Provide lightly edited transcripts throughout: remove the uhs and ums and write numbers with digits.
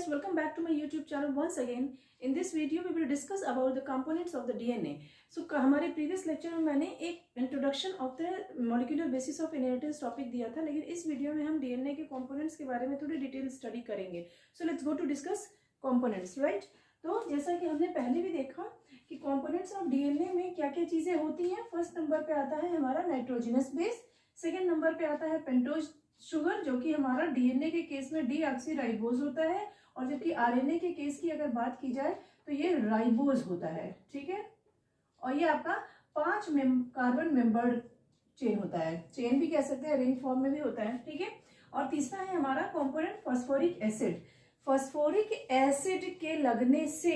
guys, welcome back to my YouTube channel once again. In this video we will discuss about the components of the DNA. So हमारे previous lecture में मैंने एक introduction of the molecular basis of inheritance topic दिया था, लेकिन इस video में हम DNA के components के बारे में थोड़ी डिटेल स्टडी करेंगे. So let's go to discuss components, right? तो जैसा कि हमने पहले भी देखा कि components of DNA में क्या क्या चीजें होती हैं. फर्स्ट नंबर पे आता है हमारा नाइट्रोजनस बेस, सेकेंड नंबर पे आता है पेंटोज शुगर जो कि हमारा डीएनए के केस में डीऑक्सीराइबोज होता है, और जबकि आरएनए के केस की अगर बात की जाए तो ये राइबोज होता है. ठीक है, और ये आपका 5 कार्बन मेंबर्ड चेन होता है. चेन भी कह सकते हैं, रिंग फॉर्म में भी होता है. ठीक है, और तीसरा है हमारा component phosphoric acid. Phosphoric acid के लगने से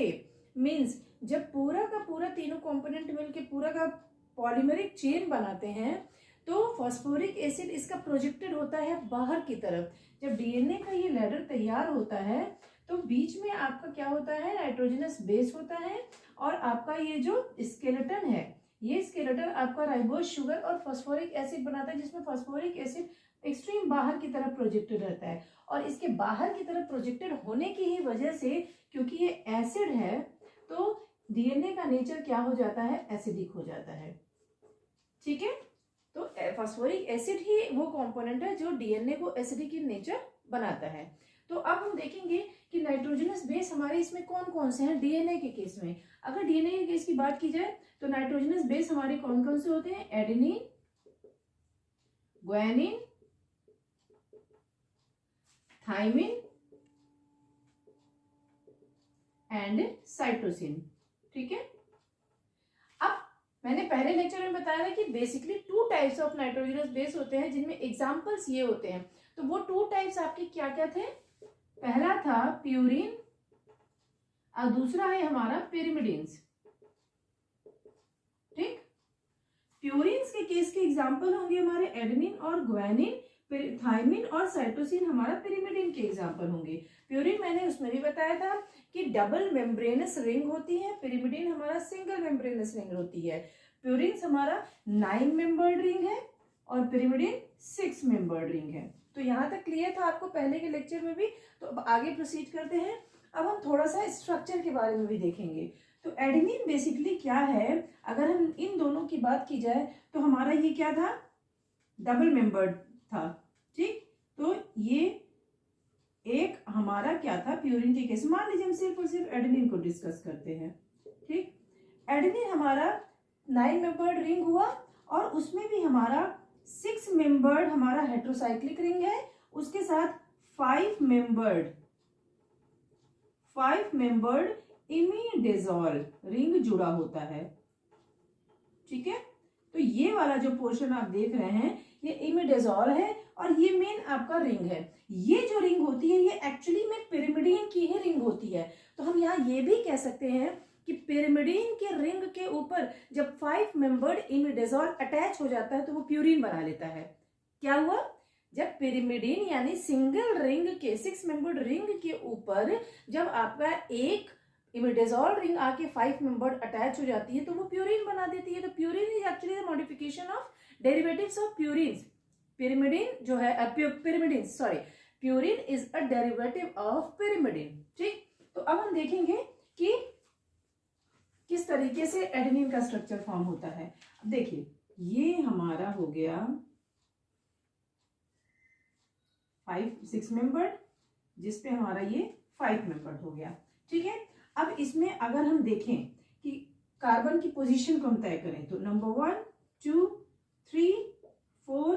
मींस जब पूरा का पूरा तीनों कंपोनेंट मिलके पूरा का पॉलीमेरिक चेन बनाते हैं तो फास्फोरिक एसिड इसका प्रोजेक्टेड होता है बाहर की तरफ. जब डीएनए का ये लैडर तैयार होता है तो बीच में आपका क्या होता है, नाइट्रोजनस बेस होता है, और आपका ये जो स्केलेटन है ये स्केलेटन आपका राइबोज शुगर और फास्फोरिक एसिड बनाता है, जिसमें फास्फोरिक एसिड एक्सट्रीम बाहर की तरफ प्रोजेक्टेड रहता है. और इसके बाहर की तरफ प्रोजेक्टेड होने की ही वजह से, क्योंकि ये एसिड है, तो डीएनए का नेचर क्या हो जाता है, एसिडिक हो जाता है. ठीक है, तो फास्फोरिक एसिड ही वो कंपोनेंट है जो डीएनए को एसिडिक इन नेचर बनाता है. तो अब हम देखेंगे कि नाइट्रोजनस बेस हमारे इसमें कौन कौन से हैं डीएनए के केस में. अगर डीएनए के केस की बात की जाए तो नाइट्रोजनस बेस हमारे कौन कौन से होते हैं, adenine, guanine, thymine and cytosine. ठीक है, मैंने पहले लेक्चर में बताया था कि basically 2 types of nitrogenous base होते हैं, जिनमें एग्जांपल्स ये होते हैं. तो वो 2 टाइप्स आपके क्या क्या थे, पहला था प्यूरिन और दूसरा है हमारा पिरिमिडिन्स. ठीक, प्यूरिन्स के केस के एग्जांपल होंगे हमारे एडेनिन और ग्वानिन, थाइमिन और साइटोसिन हमारा पिरिमिडिन के एग्जांपल होंगे. प्यूरिन मैंने उसमें भी बताया था कि डबल मेम्ब्रेनस रिंग होती है, पिरिमिडिन हमारा सिंगल मेम्ब्रेनस रिंग होती है. प्यूरिन हमारा 9 मेंबर्ड रिंग है और पिरिमिडिन 6 मेंबर्ड रिंग है. तो यहाँ तक क्लियर था आपको पहले के लेक्चर में भी. तो अब आगे प्रोसीड करते हैं. अब हम थोड़ा सा स्ट्रक्चर के बारे में भी देखेंगे. तो एडेनिन बेसिकली क्या है, अगर हम इन दोनों की बात की जाए तो हमारा ये क्या था, डबल मेंबर्ड था. ठीक, तो ये एक हमारा क्या था प्यूरिन के केस. मान लीजिए हम सिर्फ और सिर्फ एडेनिन को डिस्कस करते हैं. ठीक, एडेनिन हमारा 9 मेंबर्ड रिंग हुआ और उसमें भी हमारा 6 मेंबर्ड हमारा हेट्रोसाइक्लिक रिंग है, उसके साथ 5 मेंबर्ड इमिडेजोल रिंग जुड़ा होता है. ठीक है, तो ये वाला जो पोर्शन आप देख रहे हैं ये इमिडेजोल है और ये मेन आपका रिंग है. ये जो रिंग होती है ये एक्चुअली में पिरिमिडीन की ही रिंग होती है. तो हम यहाँ ये भी कह सकते हैं कि पिरिमिडीन के रिंग के ऊपर जब 5 मेंबर्ड इमिडेजोल अटैच हो जाता है तो वो प्यूरिन बना लेता है. क्या हुआ, जब पिरिमिडीन यानी सिंगल रिंग के 6 मेंबर्ड रिंग के ऊपर जब आपका एक इमिडेजोल रिंग आके 5 मेंबर्ड अटैच हो जाती है तो वो प्यूरिन बना देती है. तो purine is actually the modification of derivatives of purine. Pyrimidine जो है purine is a derivative of pyrimidine. ठीक, तो अब हम देखेंगे कि किस तरीके से एडेनिन का स्ट्रक्चर फॉर्म होता है. अब देखिए ये हमारा हो गया 6 मेंबर्ड, जिसपे हमारा ये 5 मेंबर्ड हो गया. ठीक है, अब इसमें अगर हम देखें कि कार्बन की पोजीशन को हम तय करें तो नंबर 1, 2, 3, 4,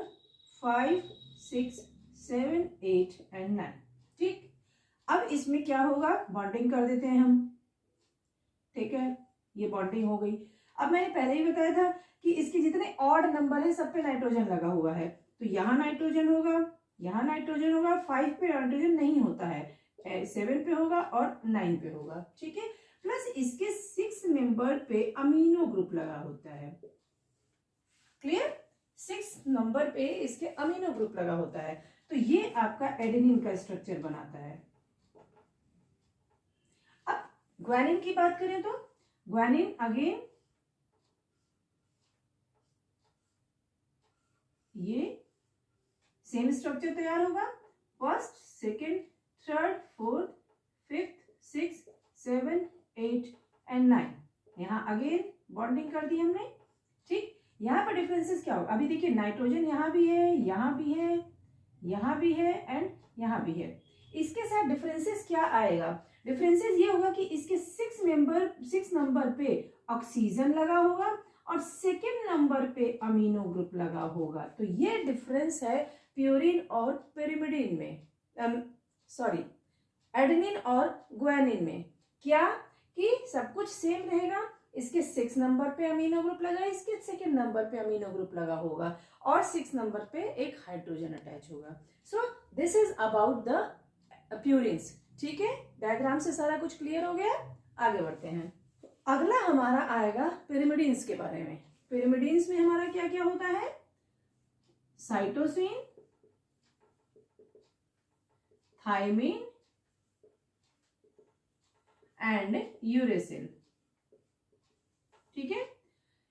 5, 6, 7, 8 एंड 9. ठीक, अब इसमें क्या होगा, बॉन्डिंग कर देते हैं हम. ठीक है, ये बॉन्डिंग हो गई. अब मैंने पहले ही बताया था कि इसके जितने ऑड नंबर है सब पे नाइट्रोजन लगा हुआ है. तो यहाँ नाइट्रोजन होगा, यहाँ नाइट्रोजन होगा, 5 पे नाइट्रोजन नहीं होता है, 7 पे होगा और 9 पे होगा. ठीक है, प्लस इसके 6 मेंबर पे अमीनो ग्रुप लगा होता है. क्लियर, 6 नंबर पे इसके अमीनो ग्रुप लगा होता है. तो ये आपका एडेनिन का स्ट्रक्चर बनाता है. अब ग्वानिन की बात करें तो ग्वानिन अगेन ये सेम स्ट्रक्चर तैयार होगा. First, second, third, fourth, 7, 8 and 9। यहाँ अगेन बॉन्डिंग कर दी हमने। ठीक, यहाँ पर डिफरेंसेस क्या हो, अभी देखिए नाइट्रोजन यहाँ भी है, यहाँ भी है, यहाँ भी है एंड यहाँ भी है। इसके साथ डिफरेंसेस क्या आएगा, डिफरेंसेस ये होगा कि इसके 6 नंबर पे ऑक्सीजन लगा होगा और सेकेंड नंबर पे अमीनो ग्रुप लगा होगा। तो ये डिफरेंस है प्यूरिन और पिरिमिडिन में, सॉरी एडेनिन और गुआनिन में। क्या कि सब कुछ सेम रहेगा, इसके 6 नंबर पे अमीनो ग्रुप लगा, इसके सेकेंड नंबर पे अमीनो ग्रुप लगा होगा और 6 नंबर पे एक हाइड्रोजन अटैच होगा। So this is about the purines. ठीक है, डायग्राम से सारा कुछ क्लियर हो गया, आगे बढ़ते हैं। अगला हमारा आएगा पिरिमिडिन्स के बारे में। पिरिमिडिन्स में हमारा क्या क्या होता है, साइटोसिन, थायमिन एंड यूरेसिल। ठीक है,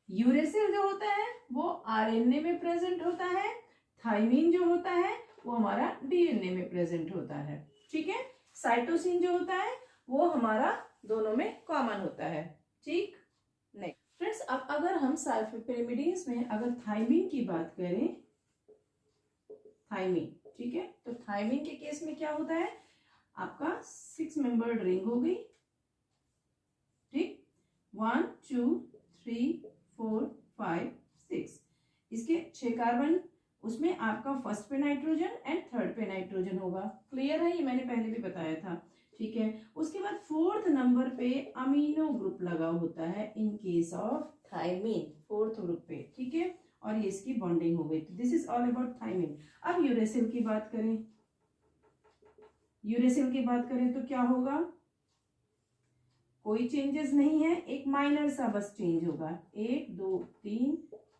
यूरेसिल जो होता है वो आरएनए में प्रेजेंट होता है, थायमिन जो होता है वो हमारा डीएनए में प्रेजेंट होता है। ठीक है, साइटोसिन जो होता है वो हमारा दोनों में कॉमन होता है। ठीक, नेक्स्ट फ्रेंड्स, अब अगर हम पिरिमिडिन्स में अगर थायमिन की बात करें, थायमिन, ठीक है, तो थायमिन के केस में क्या होता है, आपका 6 मेंबर्ड रिंग हो गई। ठीक, 1 2 3 4 5 6, इसके 6 कार्बन, उसमें आपका फर्स्ट पे नाइट्रोजन एंड थर्ड पे नाइट्रोजन होगा। क्लियर है, ये मैंने पहले भी बताया था। ठीक है, उसके बाद 4th नंबर पे अमीनो ग्रुप लगा होता है in case of thymine, 4th group पे। ठीक है, और ये इसकी बॉन्डिंग हो गई। तो this is all about thymine. अब यूरेसिल की बात करें, यूरेसिल की बात करें तो क्या होगा, कोई चेंजेस नहीं है, एक माइनर सा बस चेंज होगा, 1 2 3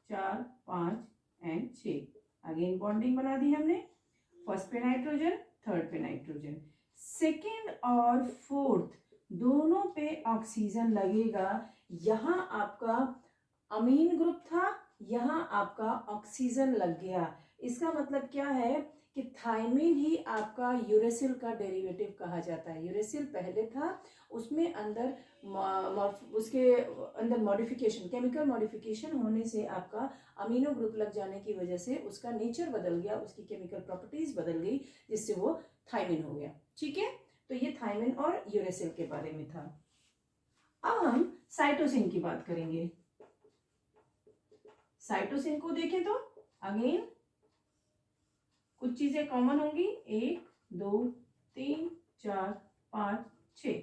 4 5 एंड 6। अगेन बॉन्डिंग बना दी हमने, फर्स्ट पे नाइट्रोजन, थर्ड पे नाइट्रोजन, सेकेंड और फोर्थ दोनों पे ऑक्सीजन लगेगा। यहाँ आपका अमीन ग्रुप था, यहाँ आपका ऑक्सीजन लग गया। इसका मतलब क्या है कि थायमिन ही आपका यूरेसिल का डेरिवेटिव कहा जाता है। यूरेसिल पहले था, उसमें अंदर उसके अंदर मॉडिफिकेशन, केमिकल मॉडिफिकेशन होने से आपका अमीनो ग्रुप लग जाने की वजह से उसका नेचर बदल गया, उसकी केमिकल प्रॉपर्टीज बदल गई, जिससे वो थायमिन हो गया। ठीक है, तो ये थायमिन और यूरेसिल के बारे में था। अब हम साइटोसिन की बात करेंगे। साइटोसिन को देखें तो अगेन कुछ चीजें कॉमन होंगी, 1 2 3 4 5 6।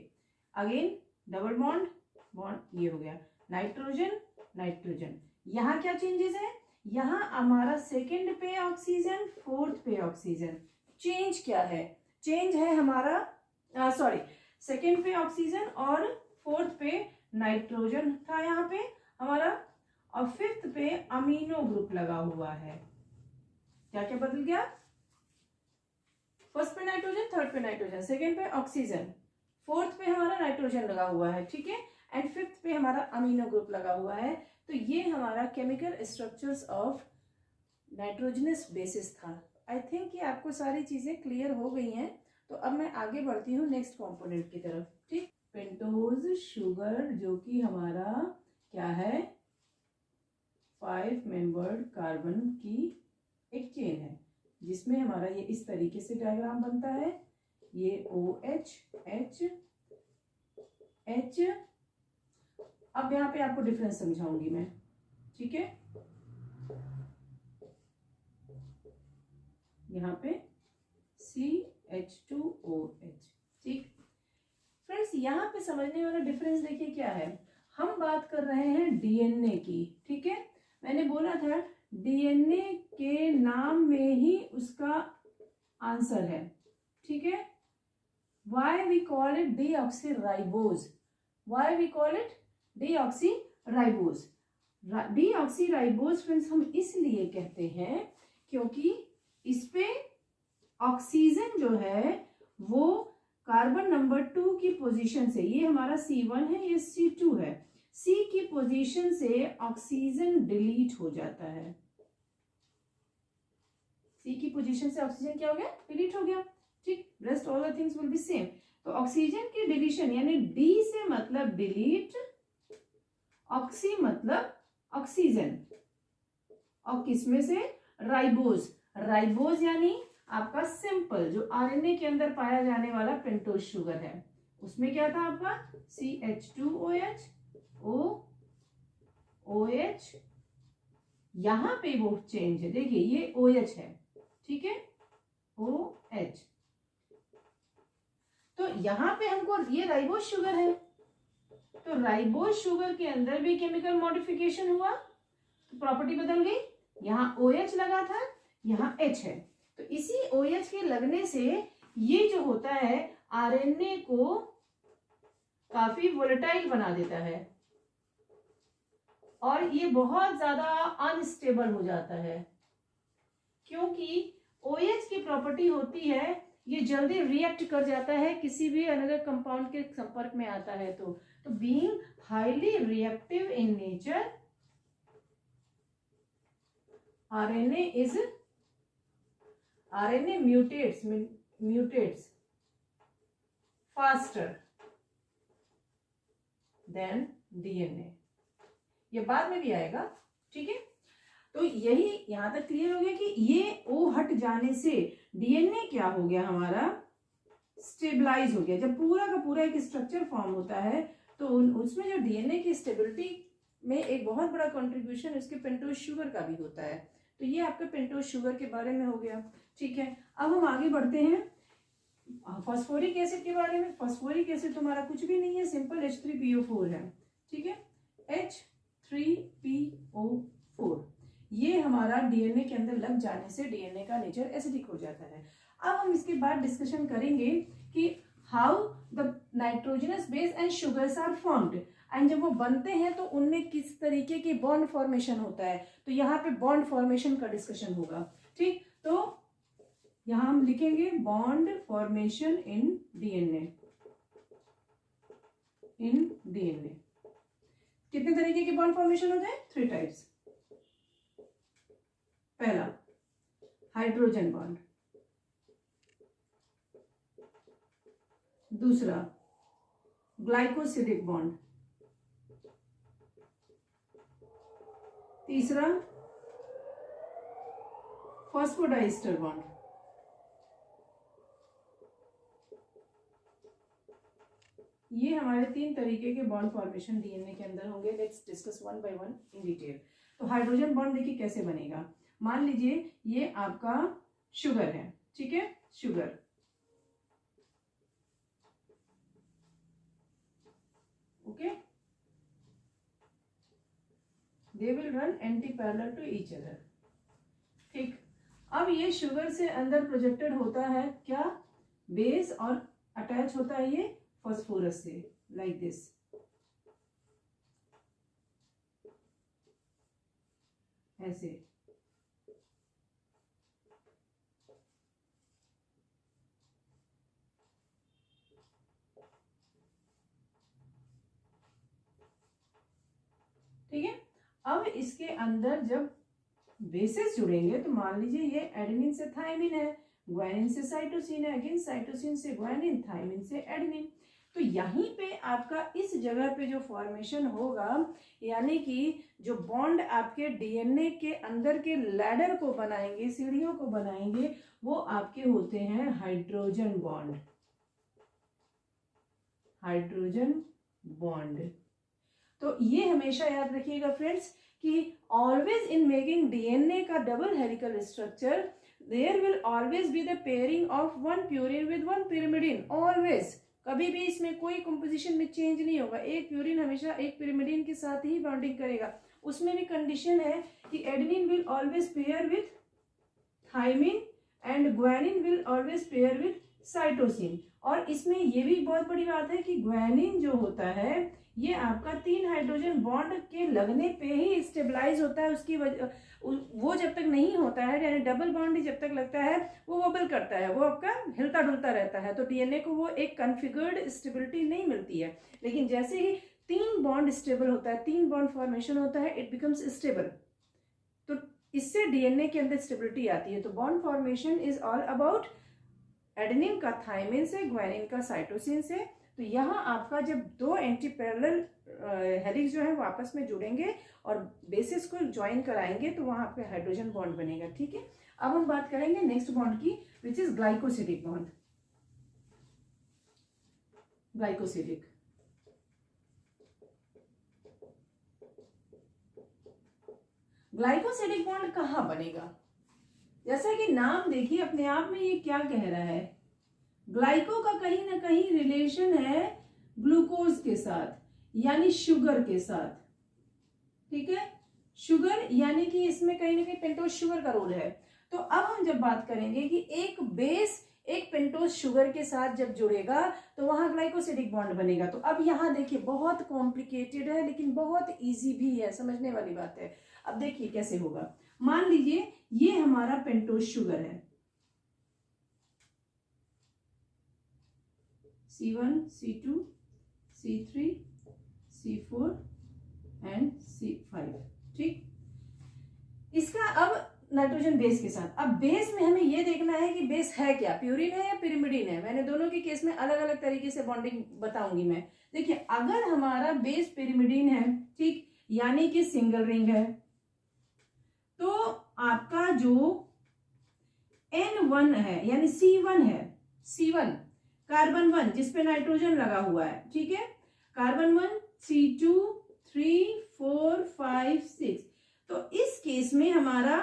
अगेन डबल बॉन्ड, बॉन्ड ये हो गया, नाइट्रोजन नाइट्रोजन। यहाँ क्या चेंजेस है, यहाँ हमारा सेकेंड पे ऑक्सीजन, फोर्थ पे ऑक्सीजन। चेंज क्या है, चेंज है हमारा सॉरी सेकेंड पे ऑक्सीजन और फोर्थ पे नाइट्रोजन था यहाँ पे हमारा, और फिफ्थ पे अमीनो ग्रुप लगा हुआ है। क्या क्या बदल गया, फर्स्ट पे नाइट्रोजन, थर्ड पे नाइट्रोजन, सेकेंड पे ऑक्सीजन, फोर्थ पे हमारा नाइट्रोजन लगा हुआ है। ठीक है, एंड फिफ्थ पे हमारा अमीनो ग्रुप लगा हुआ है। तो ये हमारा chemical structures of nitrogenous bases था। आई थिंक ये आपको सारी चीजें क्लियर हो गई हैं। तो अब मैं आगे बढ़ती हूँ नेक्स्ट कंपोनेंट की तरफ। ठीक, पेंटोज शुगर, जो कि हमारा क्या है, 5 मेंबर्ड कार्बन की एक चेन है, जिसमें हमारा ये इस तरीके से डायग्राम बनता है। ये OH H H। अब यहाँ पे आपको डिफरेंस समझाऊंगी मैं। ठीक है, यहाँ पे CH2OH। ठीक फ्रेंड्स, यहाँ पे समझने वाला डिफरेंस देखिए क्या है। हम बात कर रहे हैं डीएनए की। ठीक है, मैंने बोला था डीएनए के नाम में ही उसका आंसर है। ठीक है, why we call it deoxyribose, why we call it deoxyribose. Deoxyribose friends हम इसलिए कहते हैं क्योंकि इस पे ऑक्सीजन जो है वो कार्बन नंबर 2 की पोजीशन से, ये हमारा C1 है, ये C2 है, C की पोजीशन से ऑक्सीजन डिलीट हो जाता है। C की पोजीशन से ऑक्सीजन क्या हो गया, डिलीट हो गया। ठीक, rest all the things will be same. तो ऑक्सीजन की डिलीशन यानी डी से मतलब डिलीट, ऑक्सी मतलब ऑक्सीजन, और किसमें से, राइबोज। राइबोज यानी आपका सिंपल जो आरएनए के अंदर पाया जाने वाला पेंटोज शुगर है, उसमें क्या था आपका CH2OH OH, यहां पे वो चेंज है, देखिए ये OH है, ठीक है, OH। तो यहां पे हमको ये राइबोज शुगर है, तो राइबोज शुगर के अंदर भी केमिकल मॉडिफिकेशन हुआ, तो प्रॉपर्टी बदल गई, यहाँ OH लगा था, यहाँ H है, तो इसी OH के लगने से ये जो होता है आरएनए को काफी वोलेटाइल बना देता है और ये बहुत ज्यादा अनस्टेबल हो जाता है, क्योंकि OH की प्रॉपर्टी होती है ये जल्दी रिएक्ट कर जाता है किसी भी अनदर कंपाउंड के संपर्क में आता है, तो being highly reactive in nature, RNA mutates faster than DNA। ये बाद में भी आएगा, ठीक है। तो यही यहां तक क्लियर हो गया कि ये O हट जाने से डीएनए क्या हो गया हमारा, स्टेबलाइज हो गया। जब पूरा का पूरा एक स्ट्रक्चर फॉर्म होता है तो उसमें जो डीएनए की स्टेबिलिटी में एक बहुत बड़ा कंट्रीब्यूशन उसके पेंटोज शुगर का भी होता है। तो ये आपका पेंटोज शुगर के बारे में हो गया, ठीक है। अब हम आगे बढ़ते हैं फास्फोरिक एसिड के बारे में। फास्फोरिक एसिड तुम्हारा कुछ भी नहीं है, सिंपल H3PO4 है, ठीक है, H3PO4। ये हमारा डीएनए के अंदर लग जाने से डीएनए का नेचर एसिडिक हो जाता है। अब हम इसके बाद डिस्कशन करेंगे कि how the nitrogenous base and sugars are formed, and जब वो बनते हैं तो उनमें किस तरीके की बॉन्ड फॉर्मेशन होता है। तो यहाँ पे बॉन्ड फॉर्मेशन का डिस्कशन होगा, ठीक। तो यहाँ हम लिखेंगे बॉन्ड फॉर्मेशन इन डीएनए। कितने तरीके के बॉन्ड फॉर्मेशन होते हैं, 3 टाइप्स। पहला हाइड्रोजन बॉन्ड, दूसरा ग्लाइकोसिडिक बॉन्ड, तीसरा फॉस्फोडाइस्टर बॉन्ड, ये हमारे 3 तरीके के बॉन्ड फॉर्मेशन डीएनए के अंदर होंगे। Let's discuss one by one in detail. तो हाइड्रोजन बॉन्ड देखिए कैसे बनेगा। मान लीजिए ये आपका शुगर है, ठीक है, sugar, okay, they will run anti parallel to each other, ठीक। अब ये शुगर से अंदर प्रोजेक्टेड होता है क्या, बेस, और अटैच होता है ये फॉस्फोरस से, लाइक दिस, ऐसे। ठीक है। अब इसके अंदर जब बेसेस जुड़ेंगे तो मान लीजिए ये एडेनिन से थायमिन है, ग्वानिन से साइटोसिन है, अगेन साइटोसिन से ग्वानिन, थायमिन से एडेनिन। तो यहीं पे आपका इस जगह पे जो फॉर्मेशन होगा, यानी कि जो बॉन्ड आपके डीएनए के अंदर के लैडर को बनाएंगे, सीढ़ियों को बनाएंगे, वो आपके होते हैं हाइड्रोजन बॉन्ड। Hydrogen bond. तो ये हमेशा याद रखिएगा फ्रेंड्स कि ऑलवेज इन मेकिंग डीएनए का double helical structure there will always be the pairing of one purine with one pyrimidine. Always, कभी भी इसमें कोई कंपोजिशन में चेंज नहीं होगा। एक प्यूरिन हमेशा एक पिरिमिडिन के साथ ही बॉन्डिंग करेगा। उसमें भी कंडीशन है कि adenine will always pair with thymine and guanine will always pair with cytosine. और इसमें ये भी बहुत बड़ी बात है कि ग्वानिन जो होता है ये आपका 3 हाइड्रोजन बॉन्ड के लगने पे ही स्टेबलाइज होता है। उसकी वजह वो जब तक नहीं होता है, यानी डबल बॉन्ड ही जब तक लगता है, वो वोबल करता है, वो आपका हिलता डुलता रहता है। तो डीएनए को वो एक कॉन्फिगर्ड स्टेबिलिटी नहीं मिलती है। लेकिन जैसे ही 3 बॉन्ड स्टेबल होता है, 3 बॉन्ड फॉर्मेशन होता है, इट बिकम्स स्टेबल। तो इससे डीएनए के अंदर स्टेबिलिटी आती है। तो bond formation is all about adenine का थायमिन से, ग्वानिन का साइटोसिन से। तो यहाँ आपका जब दो एंटी पैरेलल हेलिक्स जो है वो आपस में जुड़ेंगे और बेसिस को ज्वाइन कराएंगे तो वहां पे हाइड्रोजन बॉन्ड बनेगा। ठीक है, अब हम बात करेंगे नेक्स्ट बॉन्ड की, which is glycosidic bond. Glycosidic, glycosidic bond कहाँ बनेगा? जैसा कि नाम देखिए अपने आप में ये क्या कह रहा है, ग्लाइको का कहीं ना कहीं रिलेशन है ग्लूकोज के साथ, यानी शुगर के साथ। ठीक है, शुगर यानी कि इसमें कहीं ना कहीं पेंटोज शुगर का रोल है। तो अब हम जब बात करेंगे कि एक बेस एक पेंटोज शुगर के साथ जब जुड़ेगा तो वहां ग्लाइकोसिडिक बॉन्ड बनेगा। तो अब यहाँ देखिए बहुत कॉम्प्लिकेटेड है लेकिन बहुत इजी भी है, समझने वाली बात है। अब देखिए कैसे होगा। मान लीजिए ये हमारा पेंटोज शुगर है, C1, C2, C3, C4 and C5। ठीक, इसका अब नाइट्रोजन बेस के साथ, अब बेस में हमें यह देखना है कि बेस है क्या, प्यूरिन है या पिरिमिडिन है। मैंने दोनों के केस में अलग अलग तरीके से बॉन्डिंग बताऊंगी मैं। देखिए अगर हमारा बेस पिरिमिडिन है, ठीक, यानी कि सिंगल रिंग है, तो आपका जो N1 है यानी C1 है, C1 कार्बन 1 जिसपे नाइट्रोजन लगा हुआ है, ठीक है, कार्बन 1 C2 3 4 5 6। तो इस केस में हमारा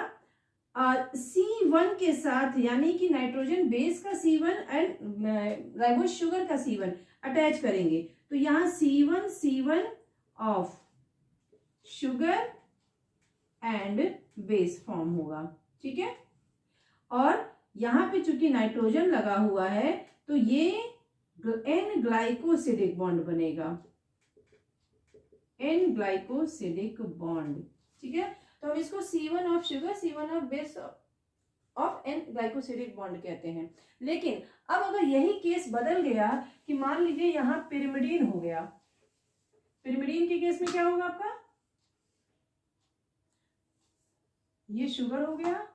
C1 के साथ यानी कि नाइट्रोजन बेस का C1 एंड राइबोज शुगर का C1 अटैच करेंगे तो यहां C1 of sugar and base form होगा। ठीक है, और यहां पे चूंकि नाइट्रोजन लगा हुआ है तो ये N ग्लाइकोसिडिक बॉन्ड बनेगा, N ग्लाइकोसिडिक बॉन्ड। ठीक है, तो हम इसको C1 of sugar, C1 of base of N glycosidic bond कहते हैं। लेकिन अब अगर यही केस बदल गया कि मान लीजिए यहां पिरिमिडीन हो गया, पिरिमिडीन के केस में क्या होगा आपका, ये शुगर हो गया,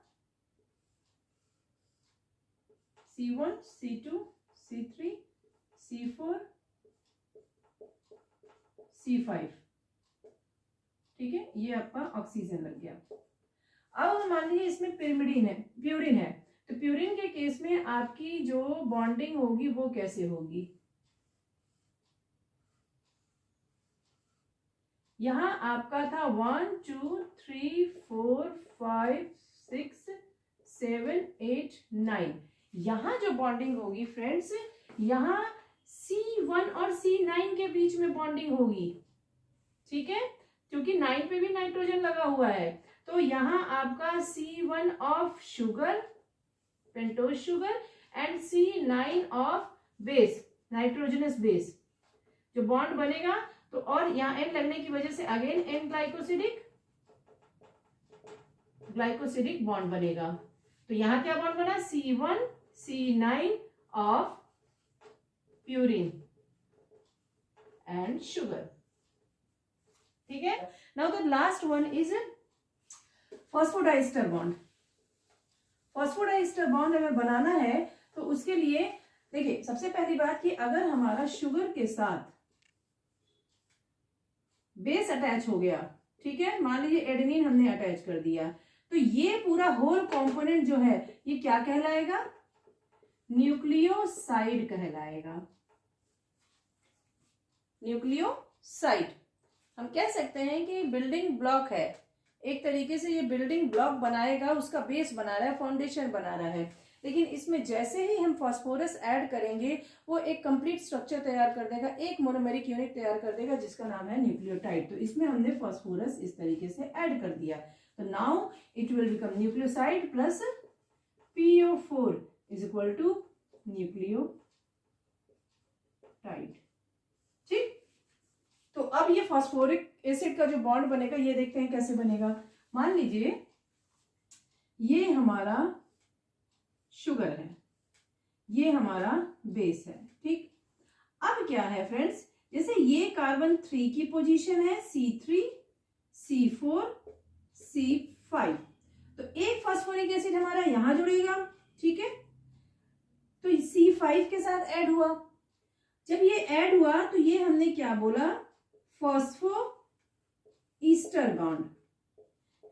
C1 C2 C3 C4 C5। ठीक है, ये आपका ऑक्सीजन लग गया। अब मान लीजिए इसमें पिरिमिडीन है, प्यूरिन है, तो प्यूरिन के केस में आपकी जो बॉन्डिंग होगी वो कैसे होगी, यहां आपका था 1 2 3 4 5 6 7 8 9। यहां जो बॉन्डिंग होगी फ्रेंड्स, यहां C1 और C9 के बीच में बॉन्डिंग होगी। ठीक है, क्योंकि 9 पे भी नाइट्रोजन लगा हुआ है, तो यहां आपका C1 of sugar, pentose sugar and C9 of base, nitrogenous base जो बॉन्ड बनेगा। तो और यहां N लगने की वजह से अगेन N ग्लाइकोसिडिक बॉन्ड बनेगा। तो यहां क्या बॉन्ड बना, C1 C9 of purine and sugar. ठीक है, now the last one is phosphodiester bond. Phosphodiester bond अगर बनाना है तो उसके लिए देखिए सबसे पहली बात कि अगर हमारा शुगर के साथ बेस अटैच हो गया, ठीक है, मान लीजिए एडेनिन हमने अटैच कर दिया, तो ये पूरा होल कंपोनेंट जो है ये क्या कहलाएगा, न्यूक्लियोसाइड कहलाएगा। न्यूक्लियोसाइड हम कह सकते हैं कि बिल्डिंग ब्लॉक है, एक तरीके से ये बिल्डिंग ब्लॉक बनाएगा, उसका बेस बना रहा है, फाउंडेशन बना रहा है। लेकिन इसमें जैसे ही हम फास्फोरस ऐड करेंगे वो एक कंप्लीट स्ट्रक्चर तैयार कर देगा, एक मोनोमेरिक यूनिट तैयार कर देगा जिसका नाम है न्यूक्लियोटाइड। तो इसमें हमने फास्फोरस इस तरीके से ऐड कर दिया, तो now it will become nucleoside plus PO4 is equal to nucleotide. ठीक, तो अब ये फास्फोरिक एसिड का जो बॉन्ड बनेगा ये देखते हैं कैसे बनेगा। मान लीजिए ये हमारा शुगर है, ये हमारा बेस है। ठीक, अब क्या है फ्रेंड्स, जैसे ये कार्बन 3 की पोजीशन है, C3 C4 C5, तो एक फास्फोरिक एसिड हमारा यहां जुड़ेगा, ठीक है, तो C5 के साथ ऐड हुआ। जब ये ऐड हुआ तो ये हमने क्या बोला, फॉस्फो ईस्टर बॉन्ड,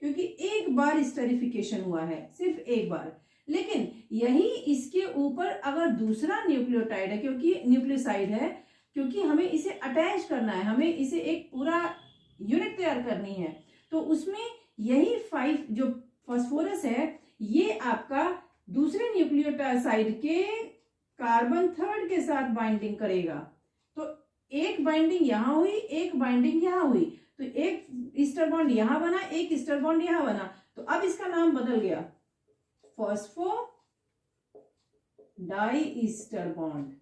क्योंकि एक बार स्टेरिफिकेशन हुआ है, सिर्फ एक बार। लेकिन यही इसके ऊपर अगर दूसरा न्यूक्लियोटाइड है, क्योंकि न्यूक्लियोसाइड है, क्योंकि हमें इसे अटैच करना है, हमें इसे एक पूरा यूनिट तैयार करनी है, तो उसमें यही 5 जो फास्फोरस है ये आपका दूसरे न्यूक्लियोसाइड के कार्बन थर्ड के साथ बाइंडिंग करेगा। तो एक बाइंडिंग यहां हुई, एक बाइंडिंग यहां हुई, तो एक ईस्टर बॉन्ड यहां बना, एक ईस्टर बॉन्ड यहां बना, तो अब इसका नाम बदल गया फॉस्फो डाई ईस्टर बॉन्ड।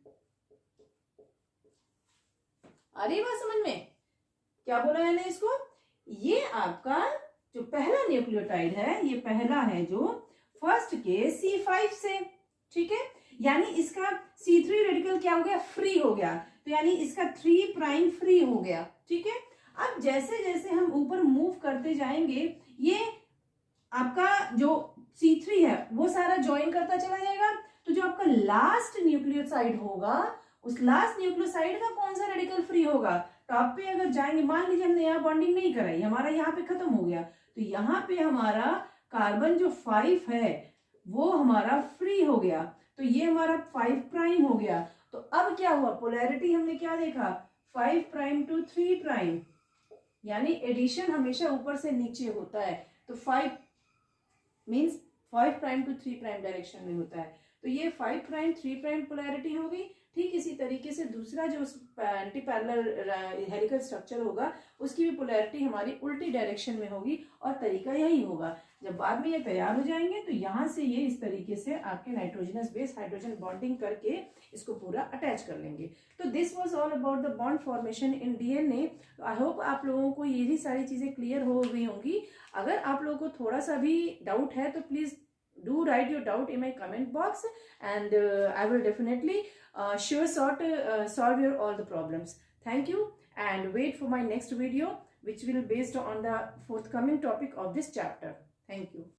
आ रही बात समझ में? क्या बोला मैंने इसको? ये आपका जो पहला न्यूक्लियोटाइड है, ये पहला है जो फर्स्ट के C5 से, ठीक है, यानी इसका C3 रेडिकल क्या हो गया, फ्री हो गया, तो यानी इसका 3 प्राइम फ्री हो गया, ठीक है। अब जैसे जैसे हम ऊपर मूव करते जाएंगे, ये आपका जो C3 है वो सारा ज्वाइन करता चला जाएगा, तो जो आपका लास्ट न्यूक्लियोसाइड होगा, उस लास्ट न्यूक्लियोसाइड का कौन सा रेडिकल फ्री होगा, टॉप पे अगर जाएंगे, मान लीजिए हमने यहाँ बॉन्डिंग नहीं कराई, हमारा यहाँ पे खत्म हो गया, तो यहाँ पे हमारा कार्बन जो 5 है वो हमारा फ्री हो गया, तो ये हमारा 5 प्राइम हो गया। तो अब क्या हुआ, पोलैरिटी हमने क्या देखा, 5 प्राइम टू 3 प्राइम, यानी एडिशन हमेशा ऊपर से नीचे होता है, तो 5 means 5 prime to 3 prime direction में होता है, तो ये 5 प्राइम 3 प्राइम पोलैरिटी हो गई। ठीक इसी तरीके से दूसरा जो एंटी पैरेलल हेलिकल स्ट्रक्चर होगा उसकी भी पोलैरिटी हमारी उल्टी डायरेक्शन में होगी, और तरीका यही होगा, जब बाद में ये तैयार हो जाएंगे तो यहाँ से ये इस तरीके से आपके नाइट्रोजनस बेस हाइड्रोजन बॉन्डिंग करके इसको पूरा अटैच कर लेंगे। तो this was all about the bond formation in DNA. I hope आप लोगों को ये भी सारी चीजें क्लियर हो गई होंगी। अगर आप लोगों को थोड़ा सा भी डाउट है तो please do write your doubt in my comment box, and I will definitely sure solve your all the problems. Thank you, and wait for my next video which will based on the forthcoming topic of this chapter. Thank you.